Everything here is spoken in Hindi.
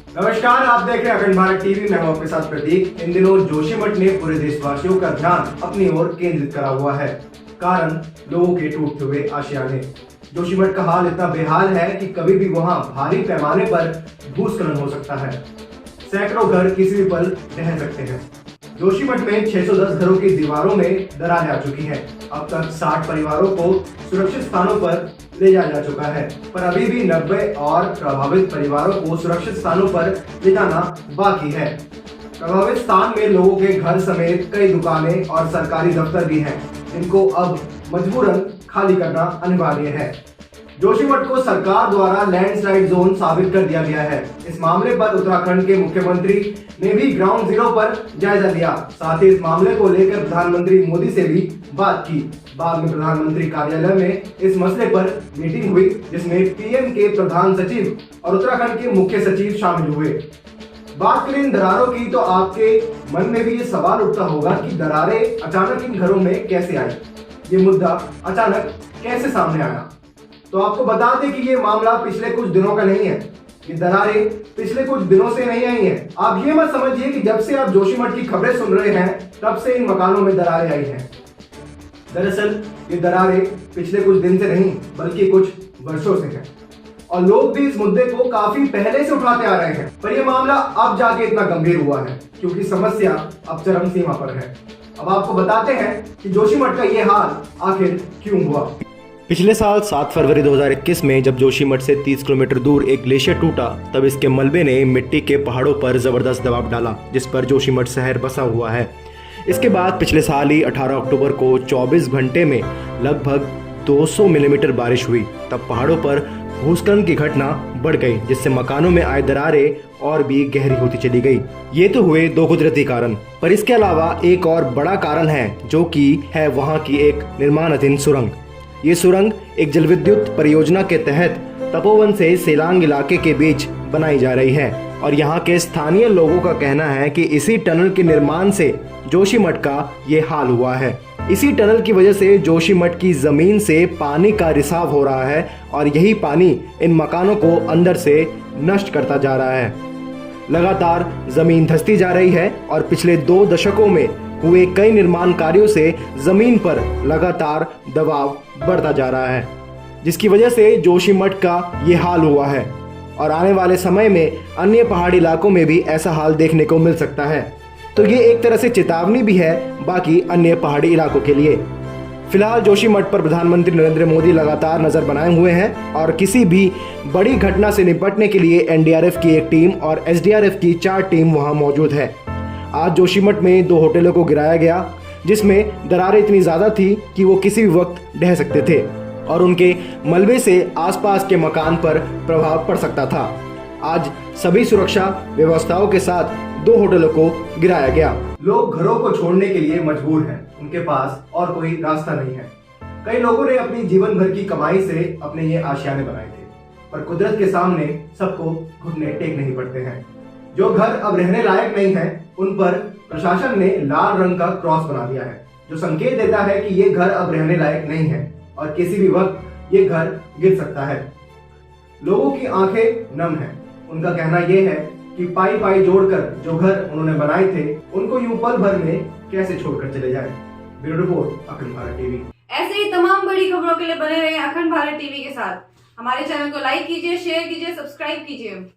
नमस्कार, आप देख रहे हैं अखंड भारत टीवी। मैं हूं आपके साथ प्रतीक। इन दिनों जोशीमठ ने पूरे देशवासियों का ध्यान अपनी ओर केंद्रित करा हुआ है। कारण लोगों के टूटते हुए आशियाने। जोशीमठ का हाल इतना बेहाल है कि कभी भी वहां भारी पैमाने पर भूस्खलन हो सकता है। सैकड़ों घर किसी भी पल ढह सकते हैं। जोशीमठ में 610 घरों की दीवारों में दरारें आ चुकी हैं। अब तक 60 परिवारों को सुरक्षित स्थानों पर ले जाया जा चुका है, पर अभी भी 90 और प्रभावित परिवारों को सुरक्षित स्थानों पर ले जाना बाकी है। प्रभावित स्थान में लोगों के घर समेत कई दुकानें और सरकारी दफ्तर भी हैं, जिनको अब मजबूरन खाली करना अनिवार्य है। जोशीमठ को सरकार द्वारा लैंडस्लाइड जोन साबित कर दिया गया है। इस मामले पर उत्तराखंड के मुख्यमंत्री ने भी ग्राउंड जीरो पर जायजा लिया। साथ ही इस मामले को लेकर प्रधानमंत्री मोदी से भी बात की। बाद में प्रधानमंत्री कार्यालय में इस मसले पर मीटिंग हुई, जिसमें पीएम के प्रधान सचिव और उत्तराखंड के मुख्य सचिव शामिल हुए। बात करें इन दरारों की, तो आपके मन में भी ये सवाल उठता होगा कि दरारें अचानक इन घरों में कैसे आई। ये मुद्दा अचानक कैसे सामने आया? तो आपको बता दें कि ये मामला पिछले कुछ दिनों का नहीं है। ये दरारें पिछले कुछ दिनों से नहीं आई हैं। आप ये मत समझिए कि जब से आप जोशीमठ की खबरें सुन रहे हैं तब से इन मकानों में दरारें आई हैं। दरअसल ये दरारें पिछले कुछ दिन से नहीं बल्कि कुछ वर्षों से हैं, और लोग भी इस मुद्दे को काफी पहले से उठाते आ रहे हैं। पर यह मामला अब जाके इतना गंभीर हुआ है क्योंकि समस्या अब चरम सीमा पर है। अब आपको बताते हैं कि जोशीमठ का ये हाल आखिर क्यों हुआ। पिछले साल 7 फरवरी 2021 में जब जोशीमठ से 30 किलोमीटर दूर एक ग्लेशियर टूटा, तब इसके मलबे ने मिट्टी के पहाड़ों पर जबरदस्त दबाव डाला, जिस पर जोशीमठ शहर बसा हुआ है। इसके बाद पिछले साल ही 18 अक्टूबर को 24 घंटे में लगभग 200 मिलीमीटर बारिश हुई। तब पहाड़ों पर भूस्खलन की घटना बढ़ गई, जिससे मकानों में आए दरारें और भी गहरी होती चली गई। ये तो हुए दो कुदरती कारण, पर इसके अलावा एक और बड़ा कारण है, जो कि है वहाँ की एक निर्माणाधीन सुरंग। ये सुरंग एक जलविद्युत परियोजना के तहत तपोवन से सेलांग इलाके के बीच बनाई जा रही है, और यहाँ के स्थानीय लोगों का कहना है कि इसी टनल के निर्माण से जोशीमठ का ये हाल हुआ है। इसी टनल की वजह से जोशीमठ की जमीन से पानी का रिसाव हो रहा है, और यही पानी इन मकानों को अंदर से नष्ट करता जा रहा है। लगातार जमीन धंसती जा रही है, और पिछले 2 दशकों में हुए कई निर्माण कार्यों से जमीन पर लगातार दबाव बढ़ता जा रहा है, जिसकी वजह से जोशीमठ का ये हाल हुआ है। और आने वाले समय में अन्य पहाड़ी इलाकों में भी ऐसा हाल देखने को मिल सकता है। तो ये एक तरह से चेतावनी भी है बाकी अन्य पहाड़ी इलाकों के लिए। फिलहाल जोशीमठ पर प्रधानमंत्री नरेंद्र मोदी लगातार नजर बनाए हुए हैं, और किसी भी बड़ी घटना से निपटने के लिए एनडीआरएफ की एक टीम और एसडीआरएफ की 4 टीम वहां मौजूद है। आज जोशीमठ में 2 होटलों को गिराया गया, जिसमें दरारें इतनी ज़्यादा थी कि वो किसी भी वक्त ढह सकते थे, और उनके मलबे से आसपास के मकान पर प्रभाव पड़ सकता था। आज सभी सुरक्षा व्यवस्थाओं के साथ 2 होटलों को गिराया गया। लोग घरों को छोड़ने के लिए मजबूर हैं, उनके पास और कोई रास्ता नहीं है। कई लोगों ने अपनी जीवन भर की कमाई से अपने ये आशियाने बनाए थे, पर कुदरत के सामने सबको घुटने टेकने ही पड़ते हैं। जो घर अब रहने लायक नहीं है, उन पर प्रशासन ने लाल रंग का क्रॉस बना दिया है, जो संकेत देता है कि ये घर अब रहने लायक नहीं है और किसी भी वक्त ये घर गिर सकता है। लोगों की आंखें नम हैं। उनका कहना यह है कि पाई पाई जोड़कर जो घर उन्होंने बनाए थे, उनको यूं पल भर में कैसे छोड़कर चले जाएं। ब्यूरो रिपोर्ट, अखंड भारत टीवी। ऐसे ही तमाम बड़ी खबरों के लिए बने रहे अखंड भारत टीवी के साथ। हमारे चैनल को लाइक कीजिए, शेयर कीजिए, सब्सक्राइब कीजिए।